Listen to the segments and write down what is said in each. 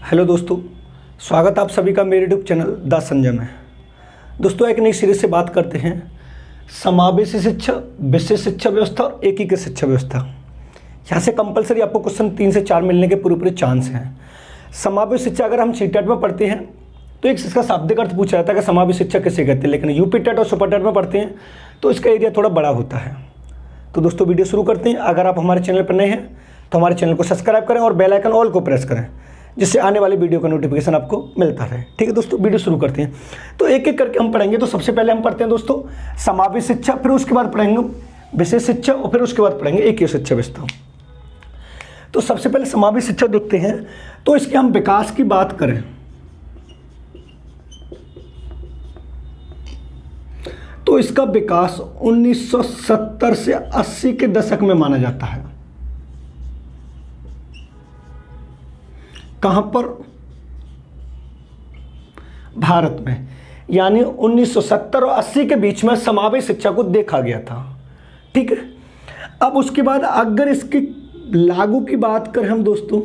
Hello दोस्तों, स्वागत आप सभी का मेरे यूट्यूब चैनल द संजय में। दोस्तों, एक नई सीरीज से बात करते हैं समावेशी शिक्षा, विशेष शिक्षा व्यवस्था और एकीकृत शिक्षा व्यवस्था। यहाँ से कंपलसरी आपको क्वेश्चन 3 से 4 मिलने के पूरे चांस हैं। समावेशी शिक्षा अगर हम सीटेट में पढ़ते हैं तो एक इसका शाब्दिक अर्थ पूछा जाता है कि समावेशी शिक्षा किसे कहते हैं, लेकिन यूपी टेट और सुपर टेट में पढ़ते हैं तो इसका एरिया थोड़ा बड़ा होता है। तो दोस्तों, वीडियो शुरू करते हैं। अगर आप हमारे चैनल पर नए हैं तो हमारे चैनल को सब्सक्राइब करें और बेल आइकन ऑल को प्रेस करें, जिससे आने वाली वीडियो का नोटिफिकेशन आपको मिलता रहे। ठीक है दोस्तों, वीडियो शुरू करते हैं। तो एक एक करके हम पढ़ेंगे। तो सबसे पहले हम पढ़ते हैं दोस्तों समावेशी शिक्षा, फिर उसके बाद पढ़ेंगे विशेष शिक्षा और फिर उसके बाद पढ़ेंगे एकीकृत शिक्षा व्यवस्था। तो सबसे पहले समावेशी शिक्षा देखते हैं। तो इसके हम विकास की बात करें तो इसका विकास 1970 से 80 के दशक में माना जाता है। कहां पर? भारत में। यानी 1970 और 80 के बीच में समावेशी शिक्षा को देखा गया था। ठीक है। अब उसके बाद अगर इसकी लागू की बात करें हम दोस्तों,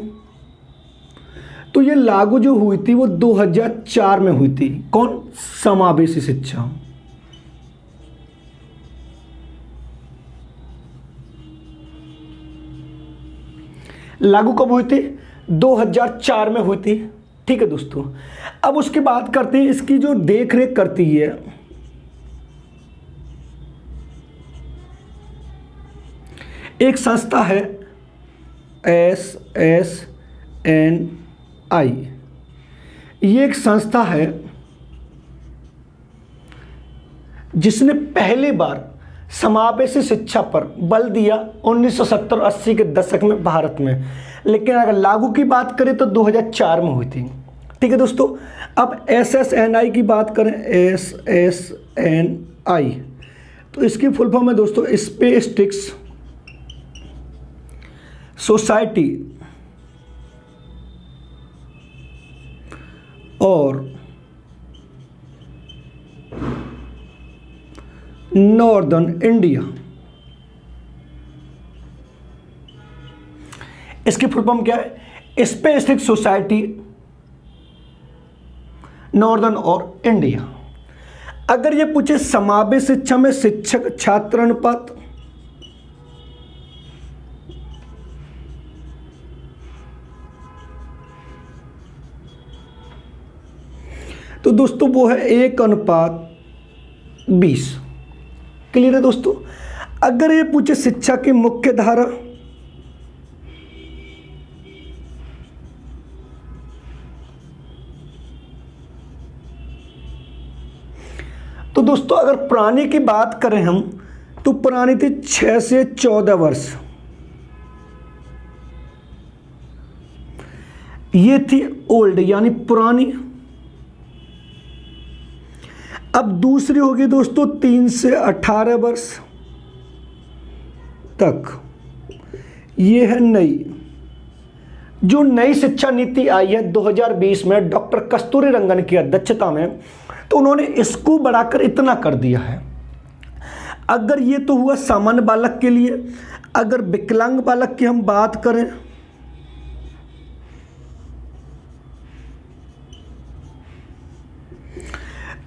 तो ये लागू जो हुई थी वो 2004 में हुई थी। कौन? समावेशी शिक्षा। लागू कब हुई थी? 2004 में हुई थी। ठीक है दोस्तों। अब उसकी बात करते हैं, इसकी जो देख रेख करती है एक संस्था है SSNI। ये एक संस्था है जिसने पहली बार समावेशी शिक्षा पर बल दिया 1970 और 80 के दशक में भारत में, लेकिन अगर लागू की बात करें तो 2004 में हुई थी। ठीक है दोस्तों। अब SSNI की बात करें, SSNI तो इसकी फुल फॉर्म है दोस्तों स्पेस्टिक्स सोसाइटी और नॉर्दर्न इंडिया। इसकी फुल फॉर्म क्या है? स्पेसिफिक सोसाइटी नॉर्दर्न और इंडिया। अगर ये पूछे समावेशी शिक्षा में शिक्षक छात्र अनुपात, तो दोस्तों वो है 1:20। क्लियर है दोस्तों। अगर ये पूछे शिक्षा की मुख्य धारा, तो दोस्तों अगर पुरानी की बात करें हम तो पुरानी थी 6 से 14 वर्ष। ये थी ओल्ड यानी पुरानी। अब दूसरी होगी दोस्तों 3 से 18 वर्ष तक। ये है नई। जो नई शिक्षा नीति आई है 2020 में डॉक्टर कस्तूरी रंगन की अध्यक्षता में, तो उन्होंने इसको बढ़ाकर इतना कर दिया है। अगर ये तो हुआ सामान्य बालक के लिए, अगर विकलांग बालक की हम बात करें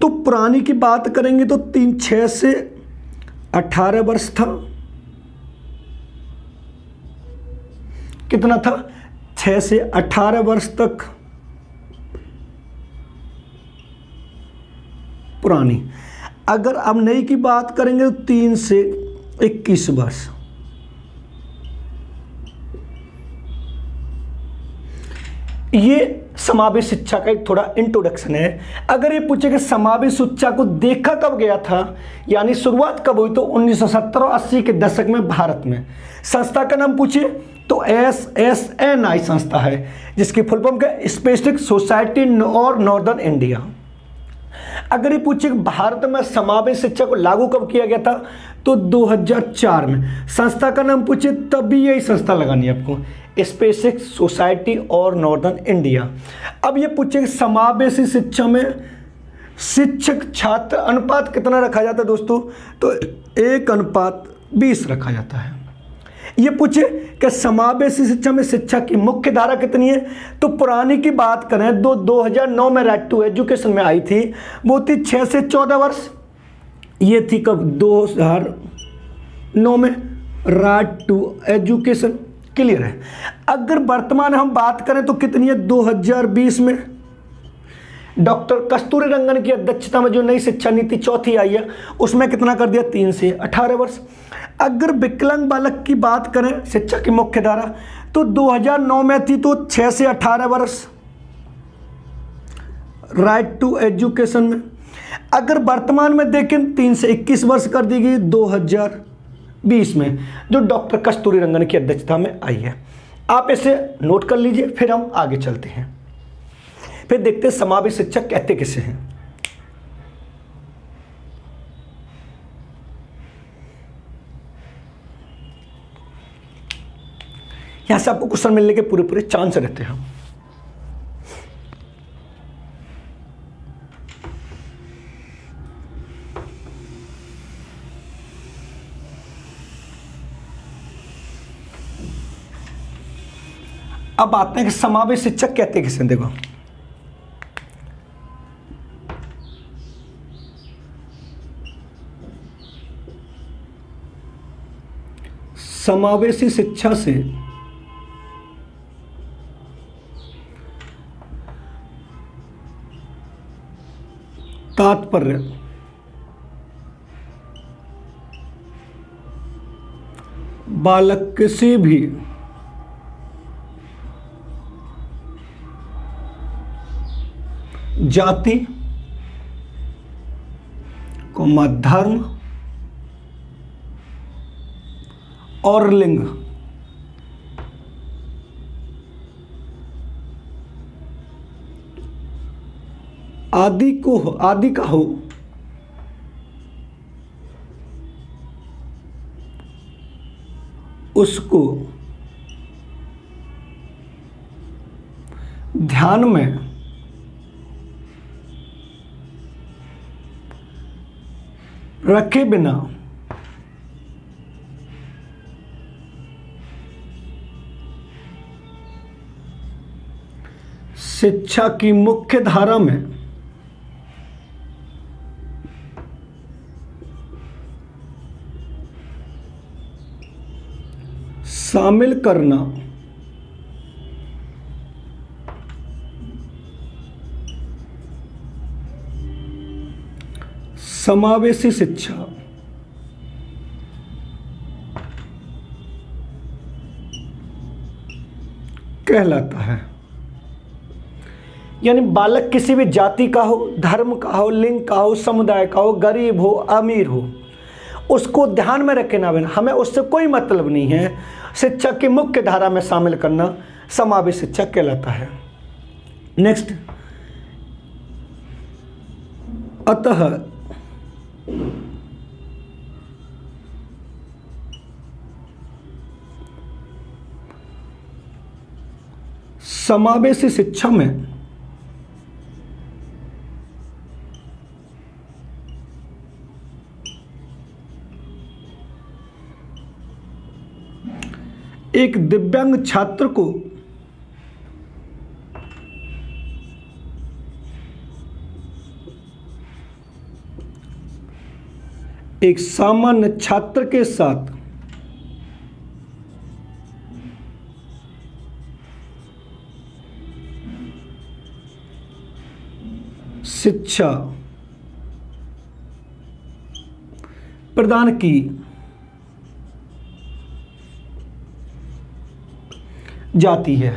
तो पुरानी की बात करेंगे तो 6 से 18 वर्ष था। कितना था? 6 से 18 वर्ष तक पुरानी। अगर अब नई की बात करेंगे तो 3 से 21 वर्ष। ये समावेशी शिक्षा का एक थोड़ा इंट्रोडक्शन है। अगर ये पूछे कि समावेशी शिक्षा को देखा कब गया था, यानी शुरुआत कब हुई, तो 1970 और 80 के दशक में भारत में। संस्था का नाम पूछे तो SSNI संस्था है, जिसकी फुल फॉर्म क्या है? स्पेसिफिक सोसाइटी और नॉर्दर्न इंडिया। अगर ये पूछे कि भारत में समावेशी शिक्षा को लागू कब किया गया था, तो 2004 में। संस्था का नाम पूछे तब भी यही संस्था लगानी है आपको, स्पेसिफिक सोसाइटी और नॉर्दर्न इंडिया। अब ये पूछे कि समावेशी शिक्षा में शिक्षक छात्र अनुपात कितना रखा जाता है दोस्तों, तो 1:20 रखा जाता है। ये पूछे कि समावेशी शिक्षा में शिक्षा की मुख्य धारा कितनी है, तो पुरानी की बात करें 2009 में राइट टू एजुकेशन में आई थी, वो थी 6 से 14 वर्ष। ये थी कब, 2009 में राइट टू एजुकेशन। क्लियर है। अगर वर्तमान हम बात करें तो कितनी है, 2020 में डॉक्टर कस्तूरी रंगन की अध्यक्षता में जो नई शिक्षा नीति चौथी आई है उसमें कितना कर दिया, 3 से 18 वर्ष। अगर विकलांग बालक की बात करें शिक्षा की मुख्य धारा तो 2009 में थी तो 6 से 18 वर्ष राइट टू एजुकेशन में। अगर वर्तमान में देखें 3 से 21 वर्ष कर दी गई 2020 में, जो डॉक्टर कस्तूरी रंगन की अध्यक्षता में आई है। आप इसे नोट कर लीजिए, फिर हम आगे चलते हैं, फिर देखते हैं समावेशी शिक्षा कहते किसे हैं। यहां से आपको क्वेश्चन मिलने के पूरे पूरे चांस रहते हैं। अब आते हैं कि समावेशी शिक्षा कहते किसे। देखो, समावेशी शिक्षा से तात्पर्य बालक किसी भी जाति, धर्म और लिंग आदि का हो उसको ध्यान में रखे बिना शिक्षा की मुख्य धारा में शामिल करना समावेशी शिक्षा कहलाता है। यानी बालक किसी भी जाति का हो, धर्म का हो, लिंग का हो, समुदाय का हो, गरीब हो, अमीर हो, उसको ध्यान में रखे ना बिना, हमें उससे कोई मतलब नहीं है, शिक्षा की मुख्य धारा में शामिल करना समावेशी शिक्षा कहलाता है। नेक्स्ट, अतः समावेशी शिक्षा में एक दिव्यांग छात्र को एक सामान्य छात्र के साथ शिक्षा प्रदान की जाती है।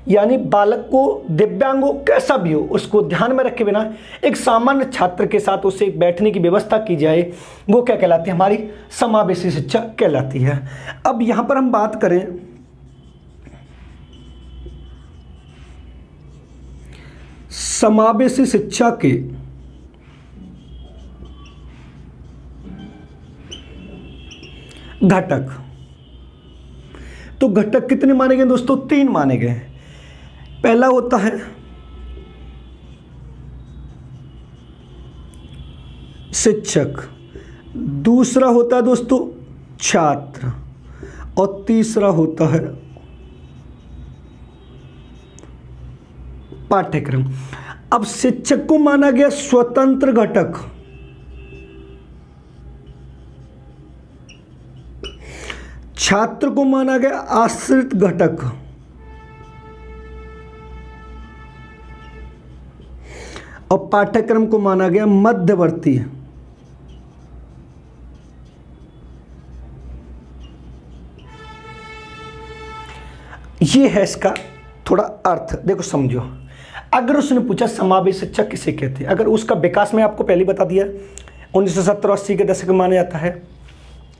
यानी बालक को, दिव्यांग हो, कैसा भी हो, उसको ध्यान में रखे बिना एक सामान्य छात्र के साथ उसे बैठने की व्यवस्था की जाए, वो क्या कहलाती है, हमारी समावेशी शिक्षा कहलाती है। अब यहां पर हम बात करें समावेशी शिक्षा के घटक, तो घटक कितने माने गए दोस्तों, 3 माने गए। पहला होता है शिक्षक, दूसरा होता है दोस्तों छात्र, और तीसरा होता है पाठ्यक्रम। अब शिक्षक को माना गया स्वतंत्र घटक, छात्र को माना गया आश्रित घटक, और पाठ्यक्रम को माना गया मध्यवर्ती। ये है इसका थोड़ा अर्थ, देखो समझो। अगर उसने पूछा समावेशी शिक्षा किसे कहते हैं, अगर उसका विकास में आपको पहले बता दिया 1970-80 के दशक में माना जाता है।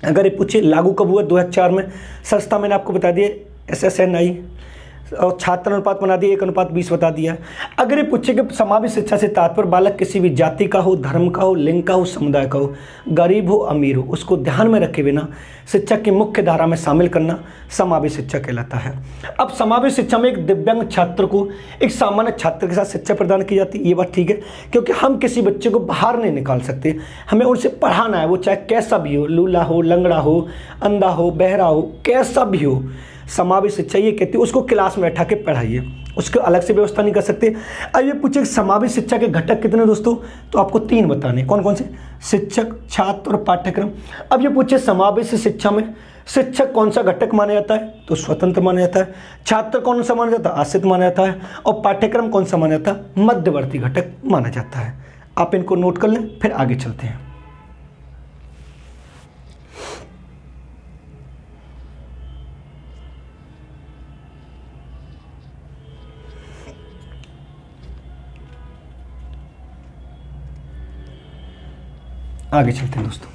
अगर ये पूछे लागू कब हुआ 2004 में, संस्था मैंने आपको बता दिया SSNI, और छात्र अनुपात बना दिया 1:20 बता दिया। अगर ये पूछे कि समावेशी शिक्षा से तात्पर्य बालक किसी भी जाति का हो, धर्म का हो, लिंग का हो, समुदाय का हो, गरीब हो अमीर हो, उसको ध्यान में रखे बिना शिक्षा की मुख्य धारा में शामिल करना समावेशी शिक्षा कहलाता है। अब समावेशी शिक्षा में एक दिव्यांग छात्र को एक सामान्य छात्र के साथ शिक्षा प्रदान की जाती है, ये बात ठीक है, क्योंकि हम किसी बच्चे को बाहर नहीं निकाल सकते, हमें उनसे पढ़ाना है, वो चाहे कैसा भी हो, लूला हो, लंगड़ा हो, अंधा हो, बहरा हो, कैसा भी हो। समावेशी शिक्षा ये कहती है उसको क्लास में बैठा के पढ़ाइए, उसको अलग से व्यवस्था नहीं कर सकते। अब ये पूछे समावेशी शिक्षा के घटक कितने दोस्तों, तो आपको 3 बताने, कौन कौन से, शिक्षक, छात्र और पाठ्यक्रम। अब ये पूछे समावेशी शिक्षा में शिक्षक कौन सा घटक माना जाता है, तो स्वतंत्र माना जाता है, छात्र कौन सा माना जाता है, आश्रित माना जाता है, और पाठ्यक्रम कौन सा माना जाता है, मध्यवर्ती घटक माना जाता है। आप इनको नोट कर लें, फिर आगे चलते हैं। आगे चलते हैं दोस्तों।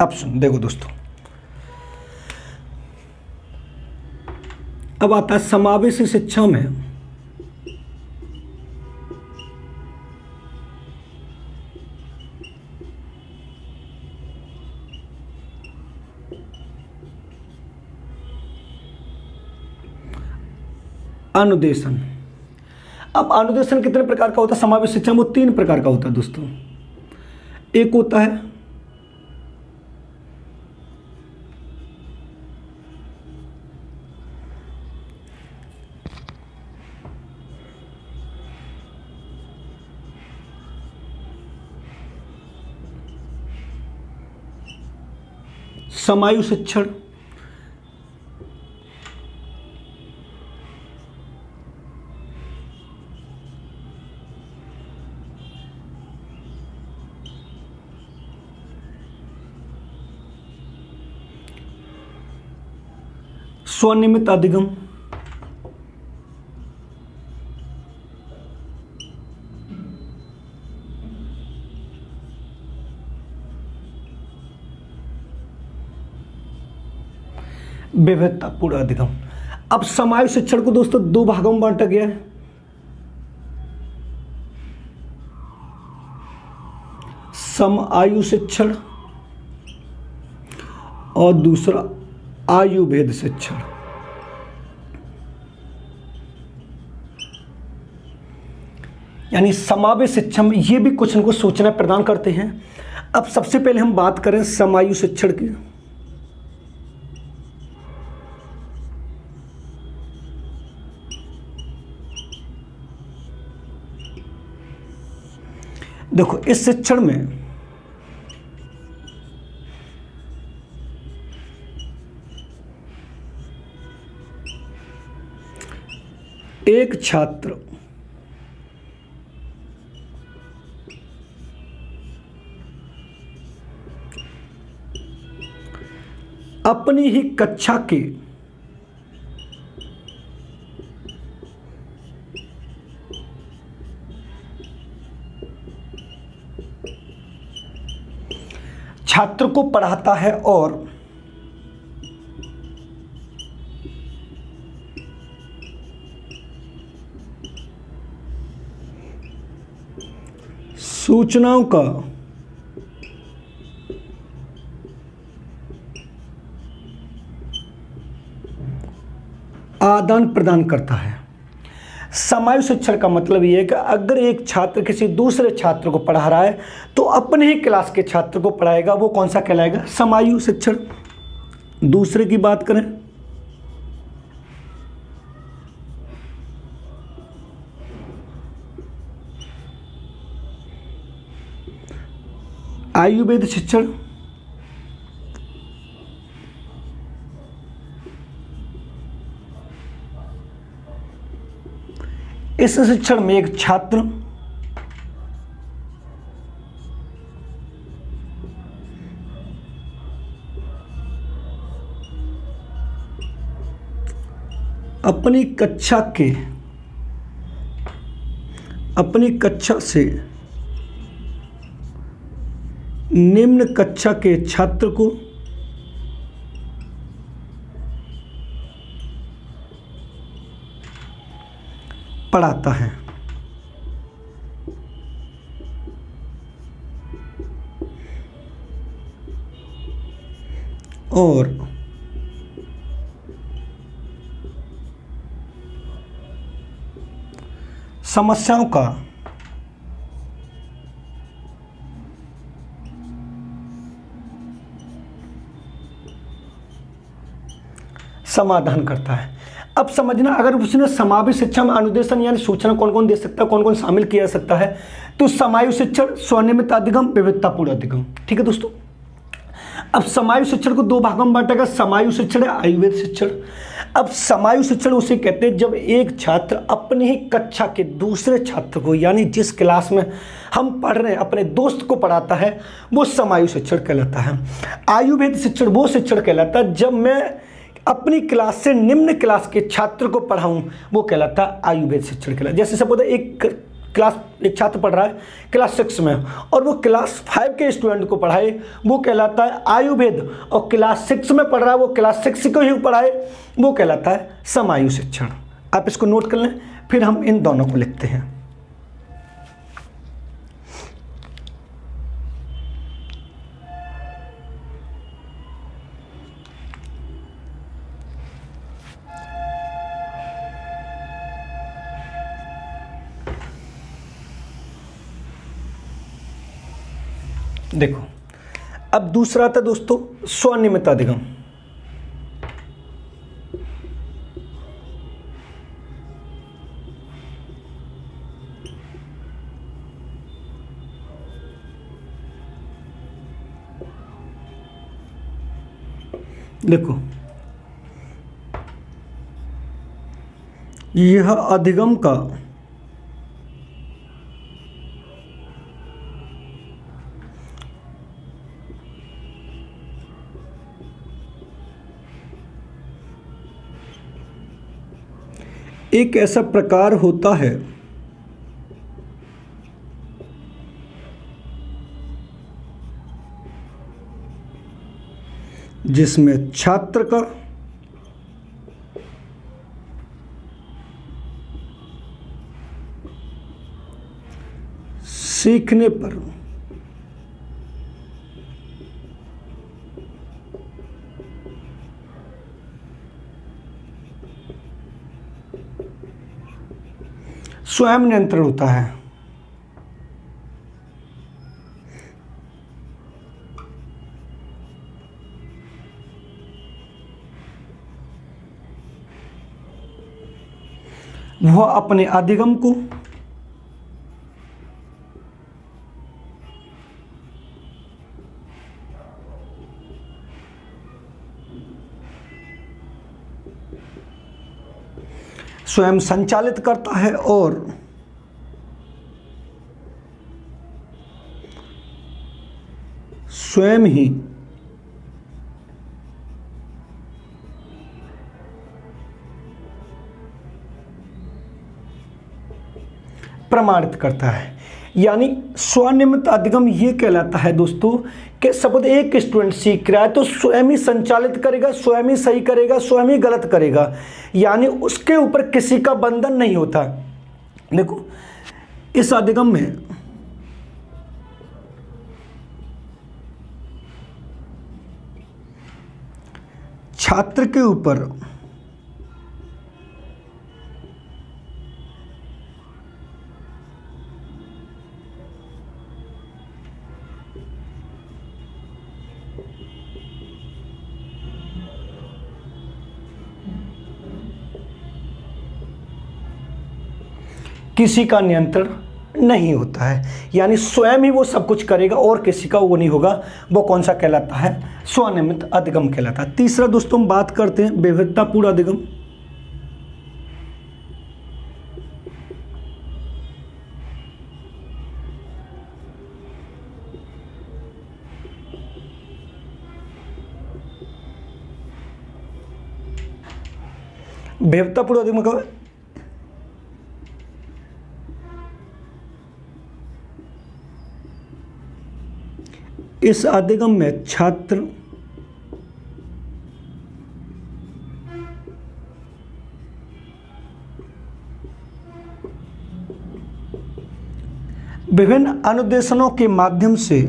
अब सुन, देखो दोस्तों, अब आता है समावेशी शिक्षा में अनुदेशन। अब अनुदेशन कितने प्रकार का होता है समावेशी शिक्षा में, वो 3 प्रकार का होता है दोस्तों। एक होता है समायु शिक्षण, स्वनियमित अधिगम, विविधतापूर्ण अधिगम। अब समायु शिक्षण को दोस्तों 2 भागों में बांटा गया है। समायु शिक्षण और दूसरा आयु भेद शिक्षण। यानी समावेशी शिक्षा में ये भी कुछ न कुछ सूचना प्रदान करते हैं। अब सबसे पहले हम बात करें समायु शिक्षण की। देखो, इस शिक्षण में एक छात्र अपनी ही कक्षा के छात्र को पढ़ाता है और सूचनाओं का आदान प्रदान करता है। समायु शिक्षण का मतलब ये है कि अगर एक छात्र किसी दूसरे छात्र को पढ़ा रहा है तो अपने ही क्लास के छात्र को पढ़ाएगा, वो कौन सा कहलाएगा? समायु शिक्षण। दूसरे की बात करें, आयुर्वेद शिक्षण। इस शिक्षण में एक छात्र अपनी कक्षा से निम्न कक्षा के छात्र को पढ़ाता है। और समस्याओं का समाधान करता है। अब समझना, अगर उसने समावेश शिक्षा में अनुदेशन यानी सूचना कौन कौन दे सकता है, कौन कौन शामिल किया जा सकता है, तो समायु शिक्षण, स्वनियमित अधिगम, विविधतापूर्ण अधिगम। ठीक है दोस्तों, अब समायु शिक्षण को दो भागों में बांटा गया, समायु शिक्षण है, आयुर्वेद शिक्षण। अब समायु शिक्षण उसे कहते हैं जब एक छात्र अपनी ही कक्षा के दूसरे छात्र को, यानी जिस क्लास में हम पढ़ रहे हैं, अपने दोस्त को पढ़ाता है, वो समायु शिक्षण कहलाता है। आयुर्वेद शिक्षण वो शिक्षण कहलाता है जब मैं अपनी क्लास से निम्न क्लास के छात्र को पढ़ाऊं, वो कहलाता है आयुर्वेद शिक्षण कहलाता है। जैसे सपोज एक छात्र पढ़ रहा है क्लास 6 में और वो क्लास 5 के स्टूडेंट को पढ़ाए, वो कहलाता है आयुर्वेद, और क्लास 6 में पढ़ रहा है वो क्लास 6 को ही पढ़ाए, वो कहलाता है समायु शिक्षण। आप इसको नोट कर लें, फिर हम इन दोनों को लिखते हैं। देखो, अब दूसरा था दोस्तों स्वनियमित अधिगम। देखो, यह अधिगम का एक ऐसा प्रकार होता है जिसमें छात्र का सीखने पर स्वयं नियंत्रण होता है। वह अपने अधिगम को स्वयं संचालित करता है और स्वयं ही प्रमाणित करता है। यानी स्वनियमित अधिगम ये कहलाता है दोस्तों कि सपोज एक स्टूडेंट सीख रहा है तो स्वयं ही संचालित करेगा, स्वयं ही सही करेगा, स्वयं ही गलत करेगा, यानी उसके ऊपर किसी का बंधन नहीं होता। देखो, इस अधिगम में छात्र के ऊपर किसी का नियंत्रण नहीं होता है, यानी स्वयं ही वो सब कुछ करेगा और किसी का वो नहीं होगा। वो कौन सा कहलाता है? स्वनिर्मित अधिगम कहलाता है। तीसरा दोस्तों हम बात करते हैं विविधतापूर्ण अधिगम। विविधतापूर्ण अधिगम का इस अधिगम में छात्र विभिन्न अनुदेशनों के माध्यम से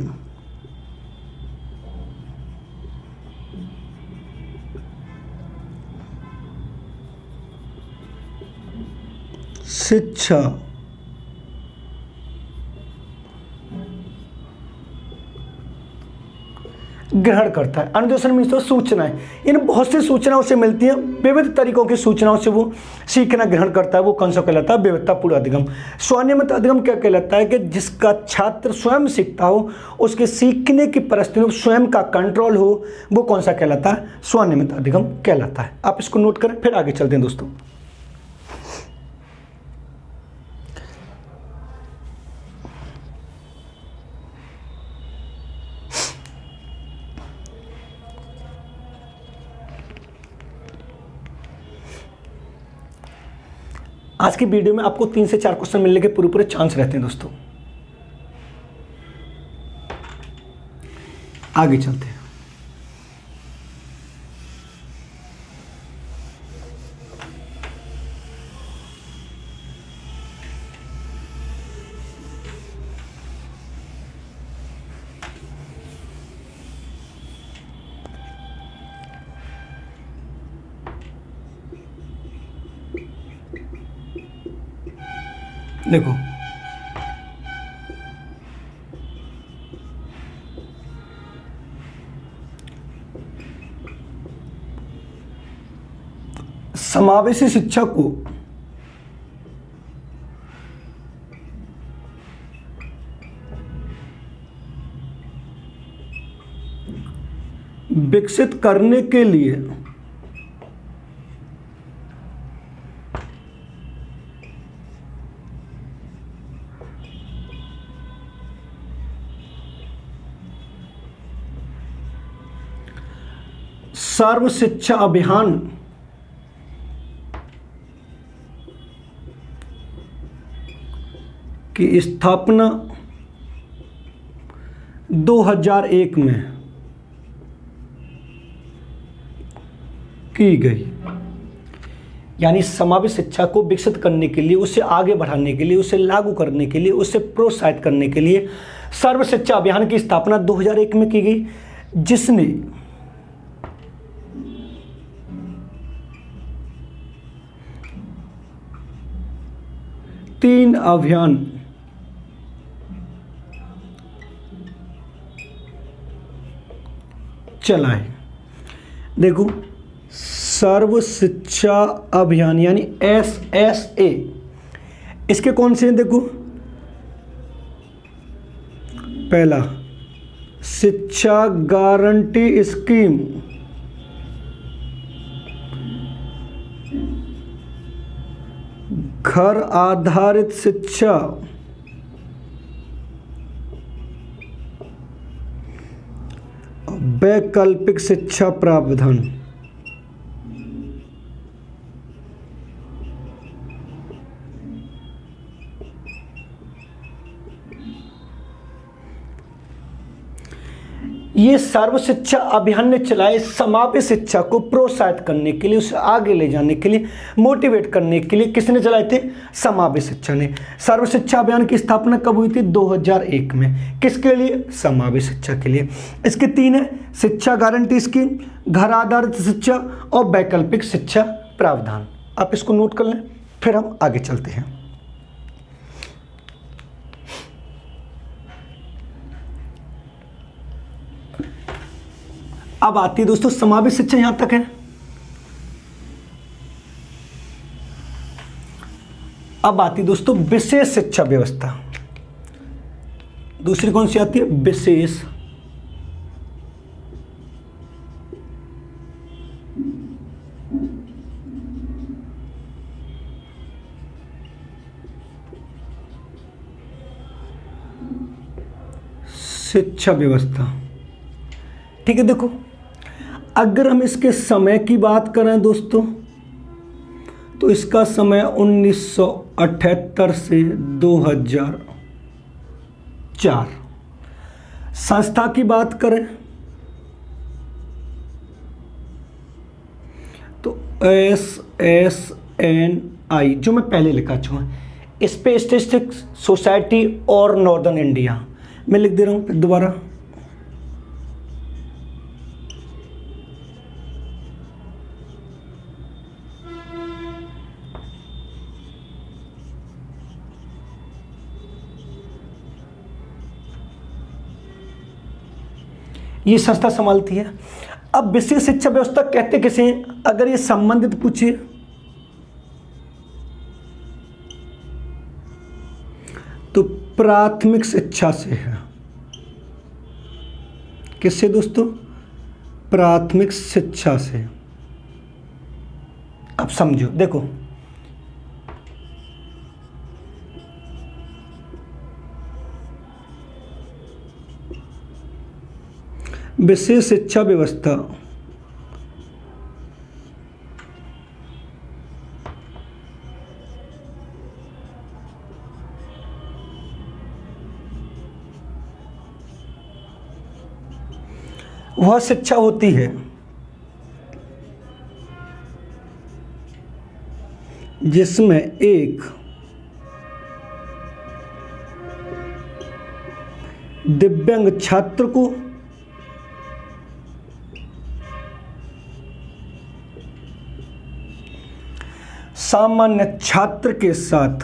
शिक्षा ग्रहण करता है। अनुदेशन मीन्स तो सूचनाएं, इन बहुत सी सूचनाएं उसे मिलती हैं, विविध तरीकों की सूचनाओं से वो सीखना ग्रहण करता है। वो कौन सा कहलाता है? विविधतापूर्ण अधिगम। स्वनिर्मित अधिगम क्या कहलाता है? कि जिसका छात्र स्वयं सीखता हो, उसके सीखने की परिस्थितियों में स्वयं का कंट्रोल हो, वो कौन सा कहलाता है? स्वनिर्मित अधिगम कहलाता है। आप इसको नोट करें, फिर आगे चलते हैं दोस्तों। आज की वीडियो में आपको 3 से 4 क्वेश्चन मिलने के पूरे चांस रहते हैं दोस्तों। आगे चलते हैं। देखो, समावेशी शिक्षा को विकसित करने के लिए सर्व शिक्षा अभियान की स्थापना 2001 में की गई। यानी समावेशी शिक्षा को विकसित करने के लिए, उसे आगे बढ़ाने के लिए, उसे लागू करने के लिए, उसे प्रोत्साहित करने के लिए सर्व शिक्षा अभियान की स्थापना 2001 में की गई, जिसने तीन अभियान चलाए। देखो, सर्व शिक्षा अभियान यानी SSA, इसके कौन से हैं? देखो, पहला शिक्षा गारंटी स्कीम, घर आधारित शिक्षा, वैकल्पिक शिक्षा प्रावधान। ये सर्व शिक्षा अभियान ने चलाए समावेशी शिक्षा को प्रोत्साहित करने के लिए, उसे आगे ले जाने के लिए, मोटिवेट करने के लिए। किसने चलाए थे? समावेशी शिक्षा ने। सर्व शिक्षा अभियान की स्थापना कब हुई थी? 2001 में। किसके लिए? समावेशी शिक्षा के लिए। इसके तीन है: शिक्षा गारंटी स्कीम, घर आधारित शिक्षा और वैकल्पिक शिक्षा प्रावधान। आप इसको नोट कर लें, फिर हम आगे चलते हैं। अब आती है दोस्तों समावेशी शिक्षा, यहां तक है। अब आती दोस्तों विशेष शिक्षा व्यवस्था। दूसरी कौन सी आती है? विशेष शिक्षा व्यवस्था। ठीक है, देखो अगर हम इसके समय की बात करें दोस्तों तो इसका समय 1978 से 2004। संस्था की बात करें तो SSNI जो मैं पहले लिखा चुका, स्टैटिस्टिक्स सोसाइटी और नॉर्दर्न इंडिया, मैं लिख दे रहा हूं दोबारा। ये संस्था संभालती है। अब विशेष शिक्षा व्यवस्था कहते किसे हैं? अगर ये संबंधित पूछिए तो प्राथमिक शिक्षा से है। किससे दोस्तों? प्राथमिक शिक्षा से। अब समझो, देखो विशेष शिक्षा व्यवस्था वह शिक्षा होती है जिसमें एक दिव्यांग छात्र को सामान्य छात्र के साथ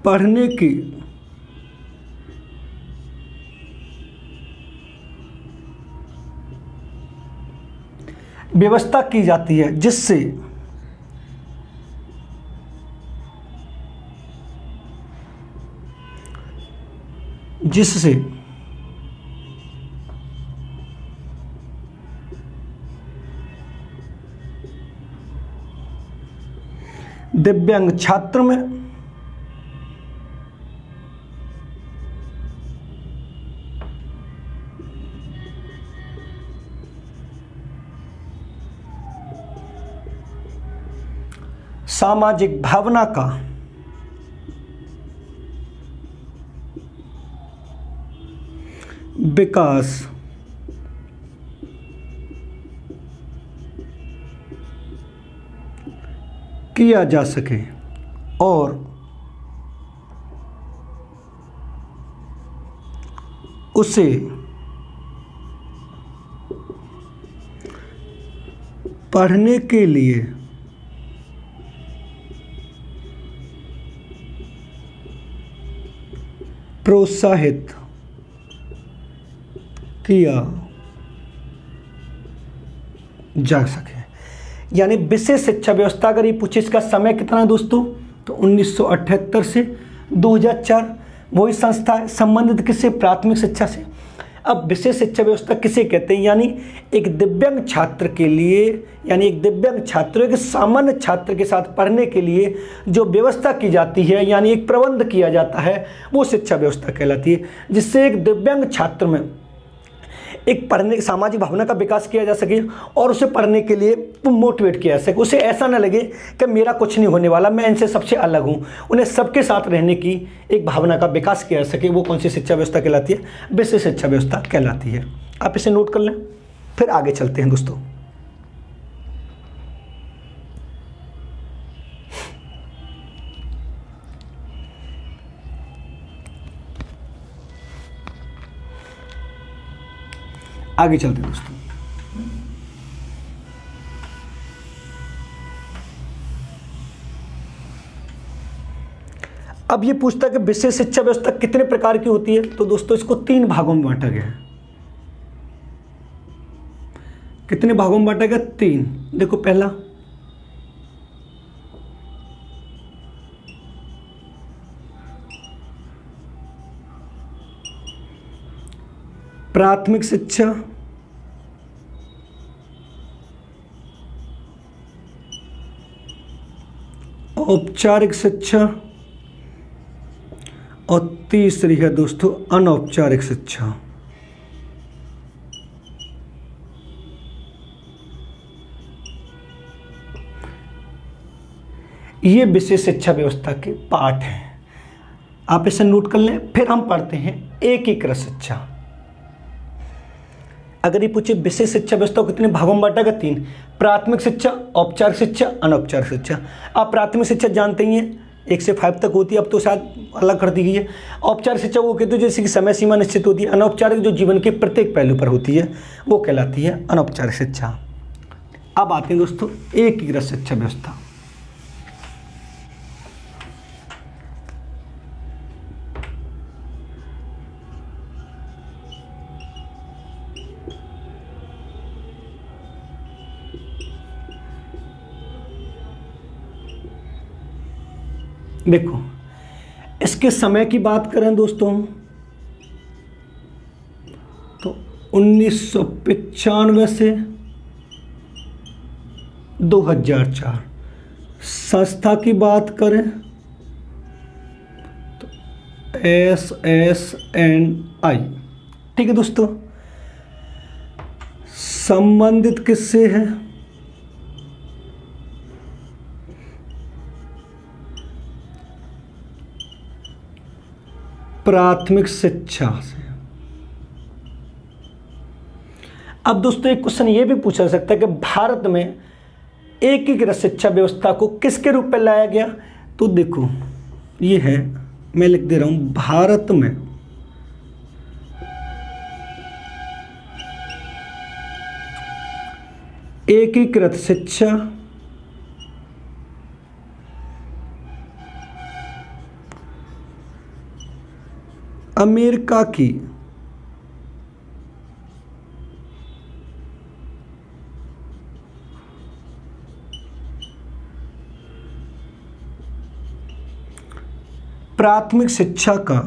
पढ़ने की व्यवस्था की जाती है, जिससे दिव्यांग छात्र में सामाजिक भावना का विकास किया जा सके और उसे पढ़ने के लिए प्रोत्साहित किया जा सके। यानी विशेष शिक्षा व्यवस्था अगर ये पूछे इसका समय कितना है दोस्तों, तो 1978 से 2004। वही संस्था है संबंधित किससे? प्राथमिक शिक्षा से। अब विशेष शिक्षा व्यवस्था किसे कहते हैं? यानी एक दिव्यांग छात्र के लिए, यानी एक दिव्यांग छात्र एक सामान्य छात्र के साथ पढ़ने के लिए जो व्यवस्था की जाती है, यानी एक प्रबंध किया जाता है, वो शिक्षा व्यवस्था कहलाती है, जिससे एक दिव्यांग छात्र में एक पढ़ने सामाजिक भावना का विकास किया जा सके और उसे पढ़ने के लिए मोटिवेट किया जा सके। उसे ऐसा ना लगे कि मेरा कुछ नहीं होने वाला, मैं इनसे सबसे अलग हूँ। उन्हें सबके साथ रहने की एक भावना का विकास किया जा सके। वो कौन सी शिक्षा व्यवस्था कहलाती है? विशेष शिक्षा व्यवस्था कहलाती है। आप इसे नोट कर लें, फिर आगे चलते हैं दोस्तों। आगे चलते हैं दोस्तों। अब ये पूछता है कि विशेष शिक्षा व्यवस्था कितने प्रकार की होती है, तो दोस्तों इसको 3 भागों में बांटा गया है। कितने भागों में बांटा गया? 3। देखो पहला, प्राथमिक शिक्षा, औपचारिक शिक्षा, और तीसरी है दोस्तों अनौपचारिक शिक्षा। ये विशेष शिक्षा व्यवस्था के पार्ट हैं, आप इसे नोट कर लें। फिर हम पढ़ते हैं एकीकृत शिक्षा। अगर ये पूछे विशेष शिक्षा व्यवस्था को कितने भागों में बांटा गया? 3। प्राथमिक शिक्षा, औपचारिक शिक्षा, अनौपचारिक शिक्षा। आप प्राथमिक शिक्षा जानते ही हैं 1 से 5 तक होती है, अब तो शायद अलग कर दी गई है। औपचारिक शिक्षा वो कहते हैं जैसे कि समय सीमा निश्चित होती है। अनौपचारिक जो जीवन के प्रत्येक पहलू पर होती है वो कहलाती है अनौपचारिक शिक्षा। अब आते हैं दोस्तों एकीकृत शिक्षा व्यवस्था। देखो, इसके समय की बात करें दोस्तों तो 1995 से 2004। संस्था की बात करें तो SSNI। ठीक है दोस्तों, संबंधित किससे है? प्राथमिक शिक्षा से। अब दोस्तों एक क्वेश्चन ये भी पूछा जा सकता है कि भारत में एकीकृत शिक्षा व्यवस्था को किसके रूप में लाया गया? तो देखो ये है, मैं लिख दे रहा हूं, भारत में एकीकृत शिक्षा अमेरिका की प्राथमिक शिक्षा का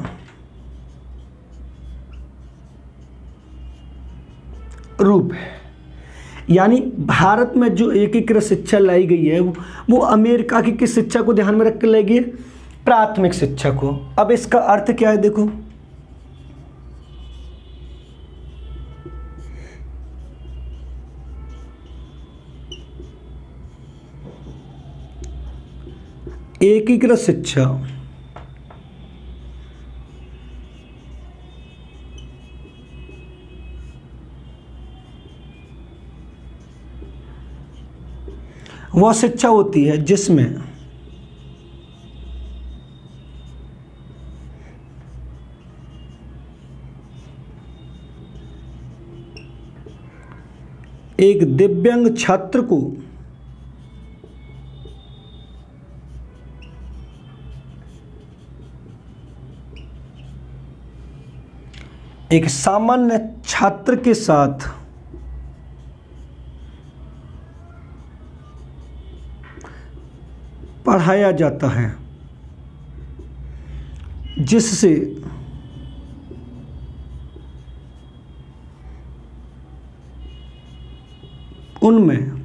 रूप है। यानी भारत में जो एकीकृत शिक्षा लाई गई है वो अमेरिका की किस शिक्षा को ध्यान में रख कर लाई गई है? प्राथमिक शिक्षा को। अब इसका अर्थ क्या है? देखो, एकीकृत शिक्षा वह शिक्षा होती है जिसमें एक दिव्यांग छात्र को एक सामान्य छात्र के साथ पढ़ाया जाता है, जिससे उनमें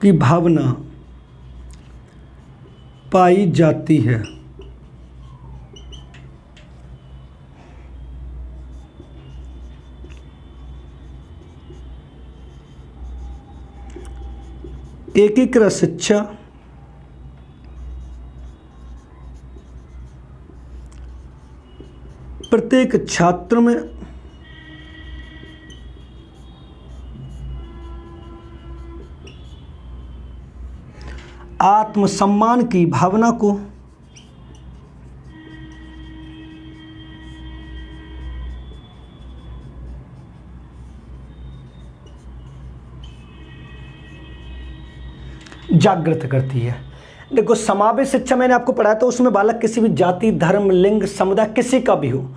की भावना पाई जाती है। एकीकृत शिक्षा प्रत्येक छात्र में आत्मसम्मान की भावना को जागृत करती है। देखो, समावेश शिक्षा मैंने आपको पढ़ाया तो उसमें बालक किसी भी जाति, धर्म, लिंग, समुदाय किसी का भी हो,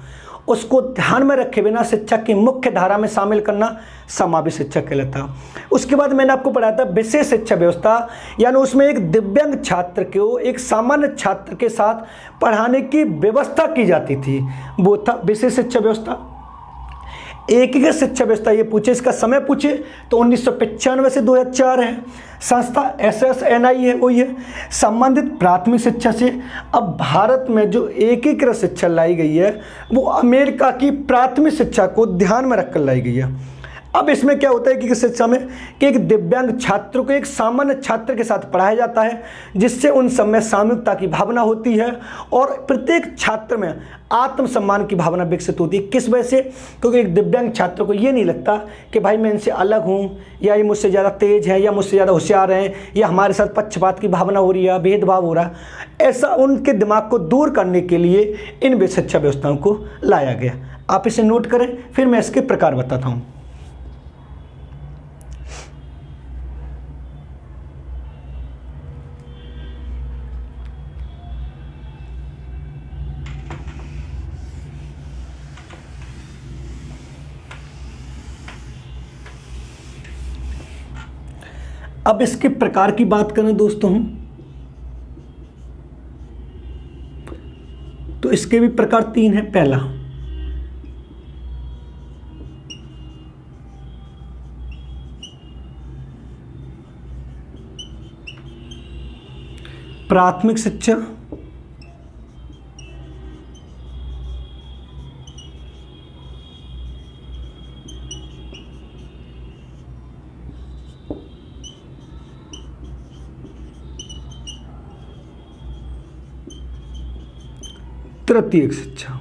उसको ध्यान में रखे बिना शिक्षा की मुख्य धारा में शामिल करना समावेश शिक्षा कहलाता। उसके बाद मैंने आपको पढ़ाया था विशेष शिक्षा व्यवस्था, यानी उसमें एक दिव्यांग छात्र को एक सामान्य छात्र के साथ पढ़ाने की व्यवस्था की जाती थी, वो था विशेष शिक्षा व्यवस्था। एकीकृत शिक्षा व्यवस्था ये पूछे, इसका समय पूछे तो 1995 से 2004 है। संस्था SSNI है, वही है संबंधित प्राथमिक शिक्षा से। अब भारत में जो एकीकृत शिक्षा लाई गई है वो अमेरिका की प्राथमिक शिक्षा को ध्यान में रखकर लाई गई है। अब इसमें क्या होता है कि शिक्षा में कि एक दिव्यांग छात्र को एक सामान्य छात्र के साथ पढ़ाया जाता है, जिससे उन सब में सामूहिकता की भावना होती है और प्रत्येक छात्र में आत्मसम्मान की भावना विकसित होती है। किस वजह से? क्योंकि एक दिव्यांग छात्र को ये नहीं लगता कि भाई मैं इनसे अलग हूँ, या ये मुझसे ज़्यादा तेज है, या मुझसे ज़्यादा होशियार हैं, या हमारे साथ पक्षपात की भावना हो रही है, भेदभाव हो रहा है। ऐसा उनके दिमाग को दूर करने के लिए इन शिक्षा व्यवस्थाओं को लाया गया। आप इसे नोट करें, फिर मैं इसके प्रकार बताता हूँ। अब इसके प्रकार की बात करें दोस्तों हम, तो इसके भी प्रकार 3 हैं। पहला, प्राथमिक शिक्षा, तृतीयक शिक्षा।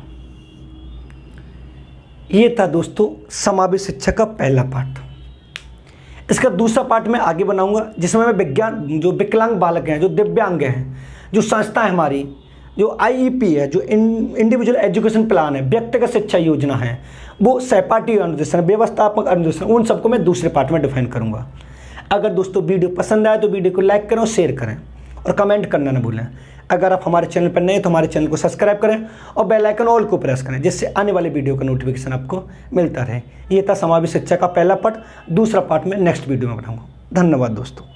ये था दोस्तों समावेश शिक्षा का पहला पार्ट। इसका दूसरा पार्ट मैं आगे बनाऊंगा, जिसमें मैं विज्ञान जो विकलांग बालक हैं, जो दिव्यांग हैं, जो संस्था है हमारी, जो IEP है, जो इंडिविजुअल एजुकेशन प्लान है, व्यक्तिगत शिक्षा योजना है, वो सहपाठी अनुदेशन, व्यवस्थापक अनुदेशन, उन सबको मैं दूसरे पार्ट में डिफाइन करूंगा। अगर दोस्तों वीडियो पसंद आए तो वीडियो को लाइक करें और शेयर करें और कमेंट करना ना भूलें। अगर आप हमारे चैनल पर नए हैं तो हमारे चैनल को सब्सक्राइब करें और बेल आइकन ऑल को प्रेस करें, जिससे आने वाले वीडियो का नोटिफिकेशन आपको मिलता रहे। ये था समावेश शिक्षा का पहला पार्ट। दूसरा पार्ट में नेक्स्ट वीडियो में बनाऊंगा। धन्यवाद दोस्तों।